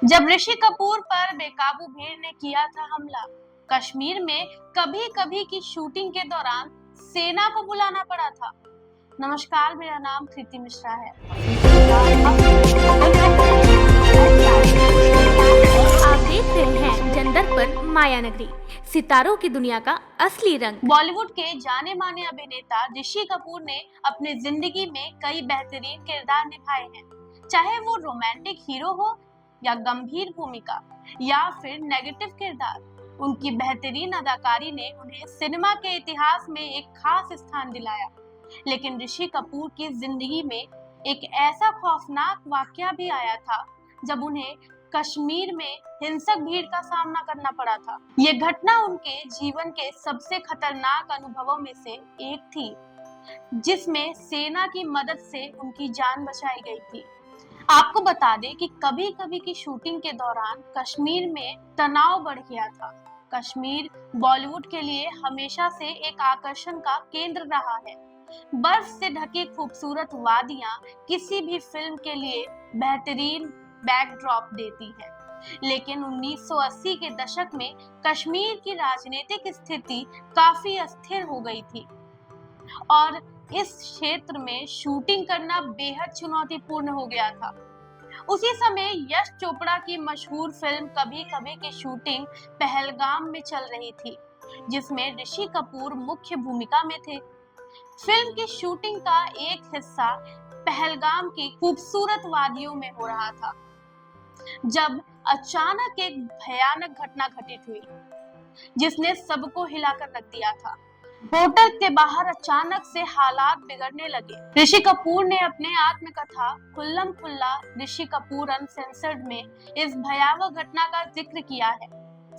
जब ऋषि कपूर पर बेकाबू भीड़ ने किया था हमला, कश्मीर में कभी कभी की शूटिंग के दौरान सेना को बुलाना पड़ा था। नमस्कार, मेरा नाम कृति मिश्रा है। आप देख रहे हैं जनदर पर माया नगरी, सितारों की दुनिया का असली रंग। बॉलीवुड के जाने माने अभिनेता ऋषि कपूर ने अपनी जिंदगी में कई बेहतरीन किरदार निभाए हैं, चाहे वो रोमांटिक हीरो हो या गंभीर भूमिका या फिर नेगेटिव किरदार। उनकी बेहतरीन अदाकारी ने उन्हें सिनेमा के इतिहास में एक खास स्थान दिलाया। लेकिन ऋषि कपूर की जिंदगी में एक ऐसा खौफनाक वाकया भी आया था जब उन्हें कश्मीर में हिंसक भीड़ का सामना करना पड़ा था। ये घटना उनके जीवन के सबसे खतरनाक अनुभवों में से एक थी, जिसमें सेना की मदद से उनकी जान बचाई गई थी। आपको बता दें कि कभी कभी की शूटिंग के दौरान कश्मीर में तनाव बढ़ गया था। कश्मीर बॉलीवुड के लिए हमेशा से एक आकर्षण का केंद्र रहा है। बर्फ से ढकी खूबसूरत वादियां किसी भी फिल्म के लिए बेहतरीन बैकड्रॉप देती है। लेकिन 1980 के दशक में कश्मीर की राजनीतिक स्थिति काफी अस्थिर हो गई थी और इस क्षेत्र में शूटिंग करना बेहद चुनौतीपूर्ण हो गया था। उसी समय यश चोपड़ा की मशहूर फिल्म कभी कभी की शूटिंग पहलगाम में चल रही थी, जिसमें ऋषि कपूर मुख्य भूमिका में थे। फिल्म की शूटिंग का एक हिस्सा पहलगाम की खूबसूरत वादियों में हो रहा था, जब अचानक एक भयानक घटना घटित हुई, जिसने सबको हिलाकर रख दिया था। होटल के बाहर अचानक से हालात बिगड़ने लगे। ऋषि कपूर ने अपने आत्मकथा खुल्लम खुल्ला ऋषि कपूर अनसेंसर्ड में इस भयावह घटना का जिक्र किया है।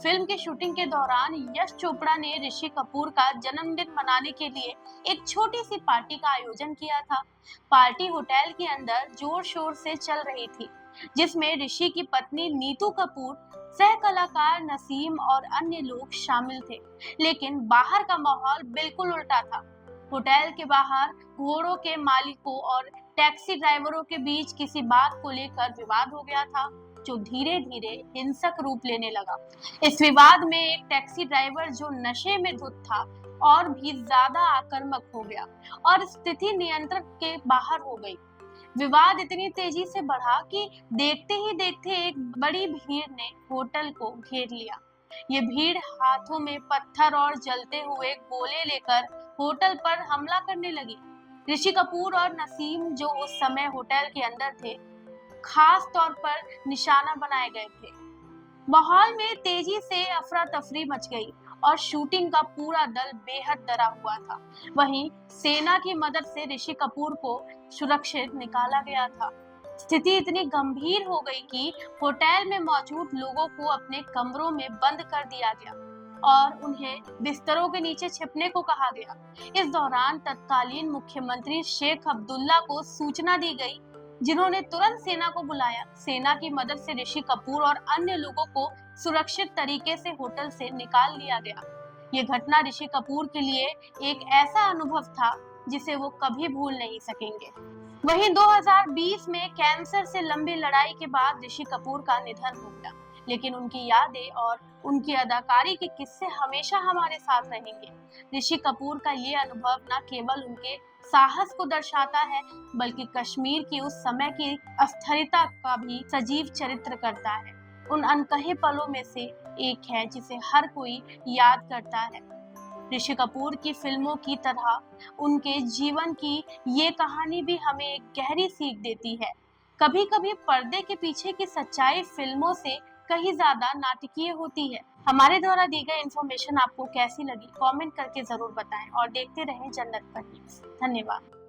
फिल्म की शूटिंग के दौरान यश चोपड़ा ने ऋषि कपूर का जन्मदिन मनाने के लिए एक छोटी सी पार्टी का आयोजन किया था। पार्टी होटल के अंदर जोर शोर से चल रही थी, जिसमें ऋषि की पत्नी नीतू कपूर, सह कलाकार नसीम और अन्य लोग शामिल थे। लेकिन बाहर का माहौल बिल्कुल उल्टा था। होटल के बाहर घोड़ों के मालिकों और टैक्सी ड्राइवरों के बीच किसी बात को लेकर विवाद हो गया था, जो धीरे धीरे हिंसक रूप लेने लगा। इस विवाद में एक टैक्सी ड्राइवर जो नशे में धुत था और भी ज्यादा आक्रामक हो गया और स्थिति नियंत्रण के बाहर हो गई। विवाद इतनी तेजी से बढ़ा कि देखते ही देखते एक बड़ी भीड़ ने होटल को घेर लिया। ये भीड़ हाथों में पत्थर और जलते हुए गोले लेकर होटल पर हमला करने लगी। ऋषि कपूर और नसीम, जो उस समय होटल के अंदर थे, खास तौर पर निशाना बनाए गए थे। माहौल में तेजी से अफरा तफरी मच गई और शूटिंग का पूरा दल बेहद डरा हुआ था। वहीं सेना की मदद से ऋषि कपूर को सुरक्षित निकाला गया था। स्थिति इतनी गंभीर हो गई कि होटल में मौजूद लोगों को अपने कमरों में बंद कर दिया गया और उन्हें बिस्तरों के नीचे छिपने को कहा गया। इस दौरान तत्कालीन मुख्यमंत्री शेख अब्दुल्ला को सूचना दी गई, जिन्होंने तुरंत सेना को बुलाया। सेना की मदद से ऋषि कपूर और अन्य लोगों को सुरक्षित तरीके से होटल से निकाल लिया गया। ये घटना ऋषि कपूर के लिए एक ऐसा अनुभव था जिसे वो कभी भूल नहीं सकेंगे। वहीं 2020 में कैंसर से लंबी लड़ाई के बाद ऋषि कपूर का निधन हो गया, लेकिन उनकी यादें और उनकी अदाकारी के किस्से हमेशा हमारे साथ रहेंगे। ऋषि कपूर का ये अनुभव न केवल उनके साहस को दर्शाता है, बल्कि कश्मीर की उस समय की अस्थिरता का भी सजीव चरित्र करता है। उन अनकहे पलों में से एक है जिसे हर कोई याद करता है। ऋषि कपूर की फिल्मों की तरह उनके जीवन की ये कहानी भी हमें एक गहरी सीख देती है। कभी कभी पर्दे के पीछे की सच्चाई फिल्मों से कहीं ज्यादा नाटकीय होती है। हमारे द्वारा दी गई इन्फॉर्मेशन आपको कैसी लगी, कमेंट करके जरूर बताएं और देखते रहें जन्नत पर न्यूज़। धन्यवाद।